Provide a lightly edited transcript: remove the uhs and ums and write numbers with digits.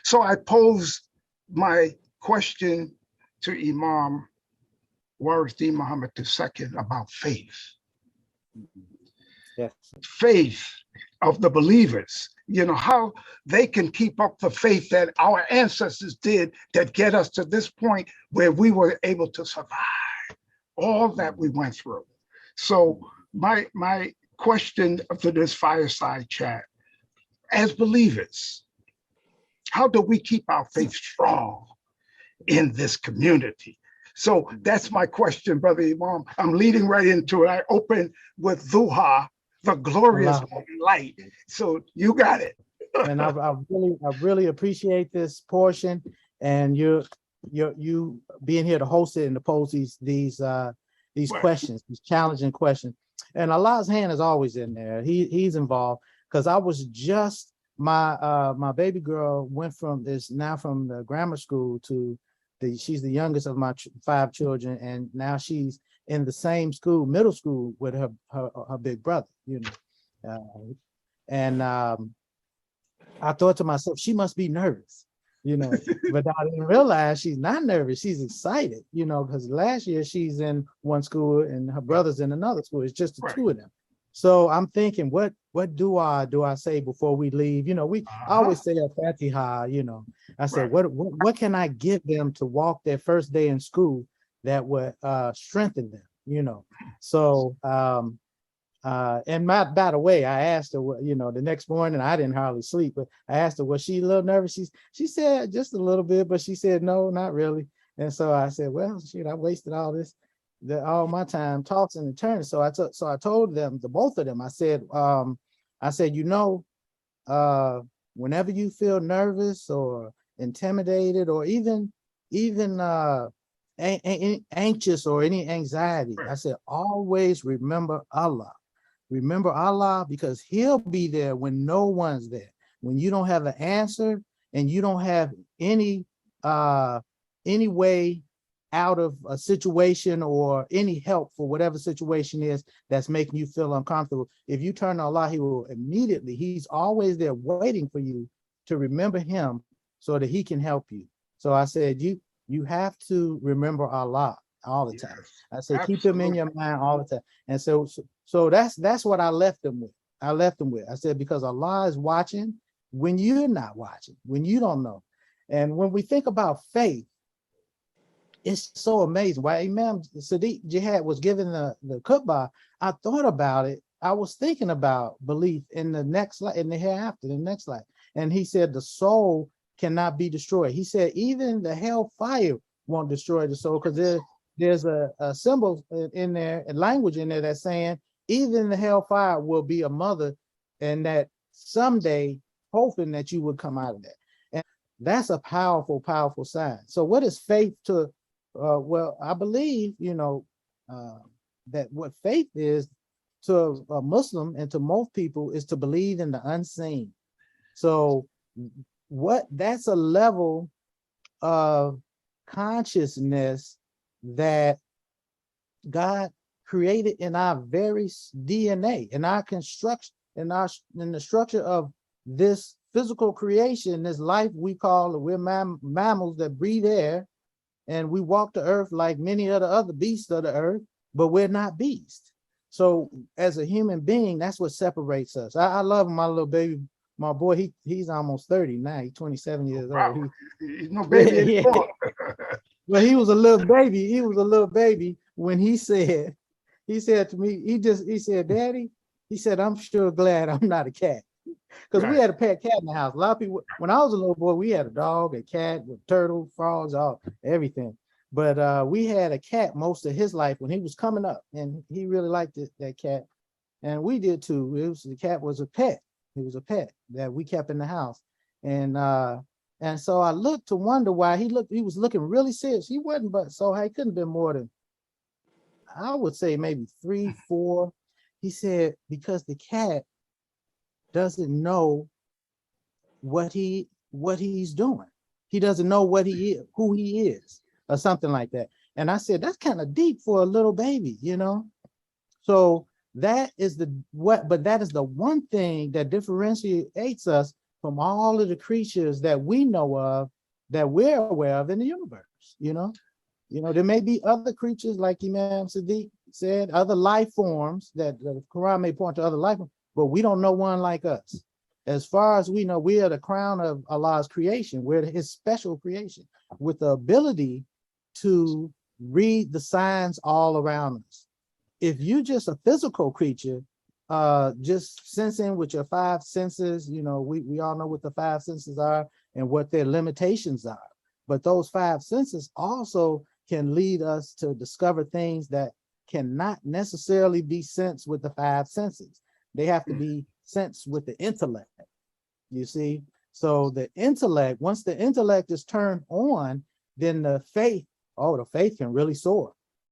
So I posed my question to Imam Deen Mohammed II about faith. Yes. Faith of the believers, how they can keep up the faith that our ancestors did that get us to this point where we were able to survive all that we went through. So my question to this fireside chat, as believers, how do we keep our faith strong in this community? So that's my question, Brother Imam. I'm leading right into it. I open with Duha, the glorious light. So you got it. And I really appreciate this portion, and you being here to host it and to pose these questions, these challenging questions. And Allah's hand is always in there. He's involved, because I was just my baby girl went from the grammar school to she's the youngest of my 5 children, and now she's in the same school, middle school, with her big brother, and I thought to myself, she must be nervous, but I didn't realize she's not nervous. She's excited, because last year she's in one school and her brother's in another school. It's just the two of them. So I'm thinking, what do I say before we leave? We always say a Fatiha, I said, what can I give them to walk their first day in school that would strengthen them, So and by the way, I asked her, the next morning, I didn't hardly sleep, but I asked her, was she a little nervous? She said just a little bit, but she said, no, not really. And so I said, well, shoot, I wasted all my time tossing and turning. So I told them, both of them, I said, whenever you feel nervous or intimidated or even anxious or any anxiety, I said, always remember Allah. Remember Allah, because he'll be there when no one's there. When you don't have an answer and you don't have any way out of a situation or any help for whatever situation is that's making you feel uncomfortable, if you turn to Allah, he will immediately, he's always there waiting for you to remember him so that he can help you. So I said, you have to remember Allah all the time. I said, keep him in your mind all the time. And so that's what I left them with. I said, because Allah is watching when you're not watching, when you don't know. And when we think about faith, it's so amazing. While Imam Sadiq Jihad was giving the khutbah, I thought about it. I was thinking about belief in the next life, in the hereafter, the next life. And he said the soul cannot be destroyed. He said even the hellfire won't destroy the soul, because there's a symbol in there, a language in there that's saying even the hellfire will be a mother, and that someday hoping that you would come out of that. And that's a powerful, powerful sign. So what is faith to, well, I believe, that what faith is to a Muslim and to most people is to believe in the unseen. So that's a level of consciousness that God created in our very DNA, in our construction, in the structure of this physical creation, this life we're mammals that breathe air, and we walk the earth like many of the other beasts of the earth, but we're not beasts. So as a human being, that's what separates us. I love my little baby, my boy. He's almost 30 now. He's 27 years old. He's no baby anymore. Well, he was a little baby. He was a little baby when he said to me, he said, Daddy, he said, I'm sure glad I'm not a cat. Because we had a pet cat in the house. A lot of people, when I was a little boy, we had a dog, a cat, with turtle, frogs, everything. But we had a cat most of his life when he was coming up, and he really liked that cat. And we did too. The cat was a pet. It was a pet that we kept in the house. And so I looked to wonder why he was looking really serious. He wasn't, but so he couldn't have been more than, I would say maybe 3, 4. He said, because the cat doesn't know what he's doing. He doesn't know who he is, or something like that. And I said, that's kind of deep for a little baby, So that is but that is the one thing that differentiates us from all of the creatures that we know of, that we're aware of in the universe, you know? You know, there may be other creatures, like Imam Sadiq said, other life forms that the Quran may point to other life forms, but we don't know one like us. As far as we know, we are the crown of Allah's creation. We're his special creation with the ability to read the signs all around us. If you're just a physical creature, just sensing with your five senses, you know, we all know what the five senses are and what their limitations are. But those five senses also can lead us to discover things that cannot necessarily be sensed with the five senses. They have to be sensed with the intellect, you see? So the intellect, once the intellect is turned on, then the faith can really soar.